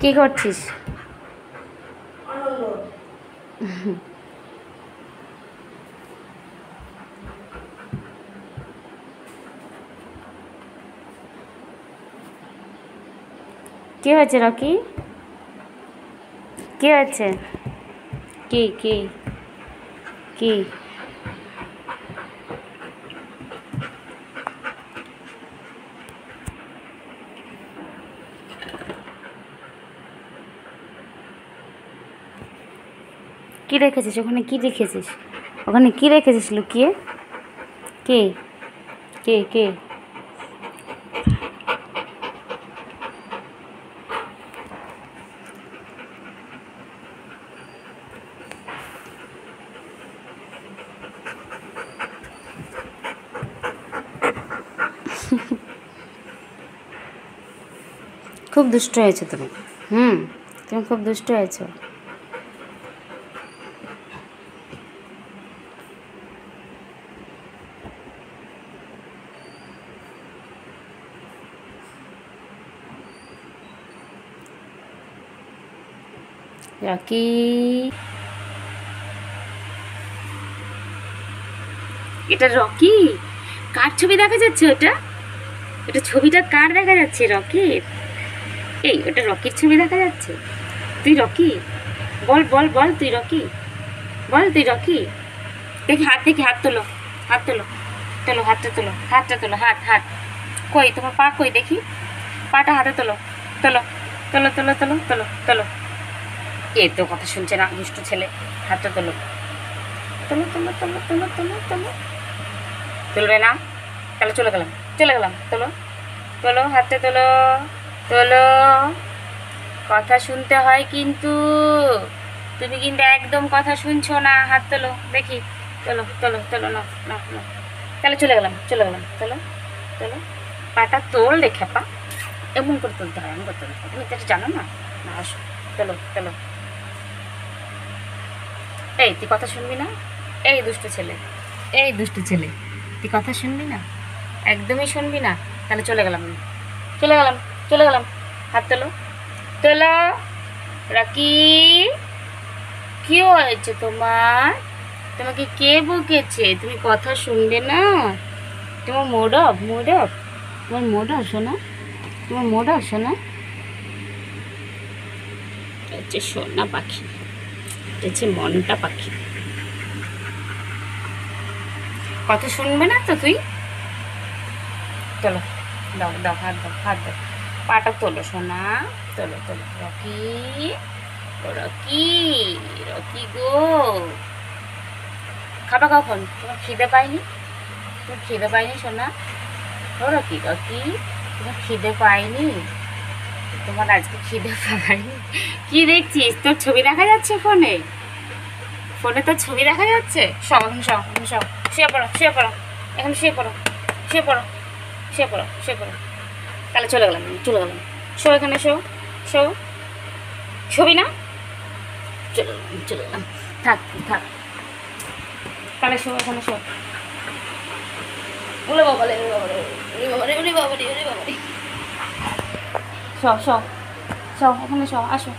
কি করছিস? কি হয়েছে রকি? কি হয়েছে? কি কি কি? কি রেখেছিস ওখানে? কি রেখেছিস ওখানে? কি রেখেছিস লুকিয়ে? কে কে কে? খুব দুষ্ট হয়েছো তুমি। তুমি খুব দুষ্ট হয়েছো। রকি, এটা রকি? কার ছবি দেখা যাচ্ছে? ওটা ওটা ছবিটা কার দেখা যাচ্ছে? রকির? এই, ওটা রকির ছবি দেখা যাচ্ছে? তুই রকি? বল বল বল, তুই রকি? বল তুই রকি? দেখি হাত, দেখি হাত তোলো, হাত তোলো, তোলো হাতটা, তোলো হাতটা, তোলো হাত, হাত কই তোমার? পা কই দেখি, পাটা হাতে তোলো, তোলো তোলো তোলো তোলো তোলো তোলো। এ তো কথা শুনছে না, দুষ্টু ছেলে। হাতটা তোলো, তোলো তোলো তোলো তোলো তোলো তোলো। তুলবে না? তাহলে চলে গেলাম, চলে গেলাম। তোলো তোলো, হাতটা তোলো, তোলো। কথা শুনতে হয় কিন্তু, তুমি কিন্তু একদম কথা শুনছো না। হাত তোলো দেখি, তোলো তোলো তোলো। না না না, তাহলে চলে গেলাম, চলে গেলাম। তোলো তোলো, পাটা তোল রে খেপা। এমন করে তুলতে হয়, এমন করে তুলতে হয়। তুমি এটা জানো না? না, আসো। তোলো তোলো। এই, তুই কথা শুনবি না? এই দুষ্টু ছেলে, এই দুষ্টু ছেলে, তুই কথা শুনবি না? একদমই শুনবি না? তাহলে চলে গেলাম, চলে গেলাম, চলে গেলাম। হাত তোলো, তোলো। রাকি, কি হয়েছে তোমার? তোমাকে কে বকেছে? তুমি কথা শুনবে না? তোমার মোড অফ, মোড অফ, তোমার মোড অফ শোনা, তোমার মোড অফ শোনা। হচ্ছে সোনা পাখি, হচ্ছে মনটা পাখি। কথা শুনবে না তো তুই? চলো, দাও দাও, হাত দাও, হাত দাও। পাটা তোলো সোনা, তোলো তোলো। রকি, রকি, রকি গো, খাবা কখন? তোমার খিদে পায়নি? তোমার খিদে পায়নি সোনা? ও রকি, রকি, তোমার খিদে পায়নি? তোমার আজকে খিদে পায়নি? কি দেখছিস? তোর ছবি দেখা যাচ্ছে ফোনে? ফোনে তোর ছবি দেখা যাচ্ছে? সব এখন, সব এখন, সব শুয়ে পড়ো, শুয়ে পড়ো, এখন শুয়ে পড়ো, শুয়ে পড়ো, শুয়ে পড়ো, শুয়ে পড়ো। তাহলে চলে গেলাম, চলে গেলাম। শো এখানে, শো, শো। ছবি না? চলে গেলাম, চলে গেলাম। থাক থাক, তাহলে শো এখানে, শো। ওলে বাবালে, ওলে বাবালে, ওলে বাবালে, ওলে বাবালে, ওলে বাবালে। শো শো শো, এখানে শো, আসো।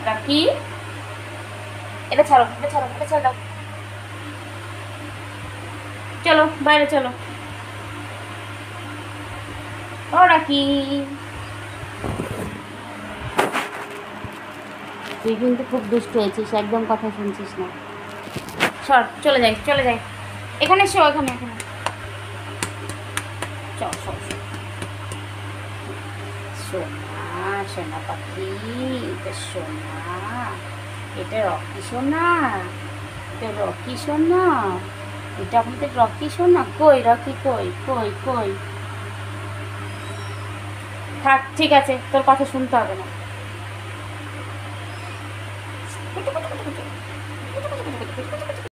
রাকি, এটা ছাড়ো, এটা ছাড়ো, এটা ছাড়ো দাও। চলো বাইরে, চলো। ও রাকি, তুই কিন্তু খুব দুষ্ট হয়েছিস, একদম কথা শুনছিস না। সর, চলে যাই, চলে যাই। এখানে শো, এখানে, এখানে। চল, চল, সোনা, সোনা পাখি, এটা সোনা, এটা রকি সোনা, এটা রকি সোনা, এটা আমাদের রকি সোনা। কই রকি, কই কই কই? থাক, ঠিক আছে, তোর কথা শুনতে হবে না।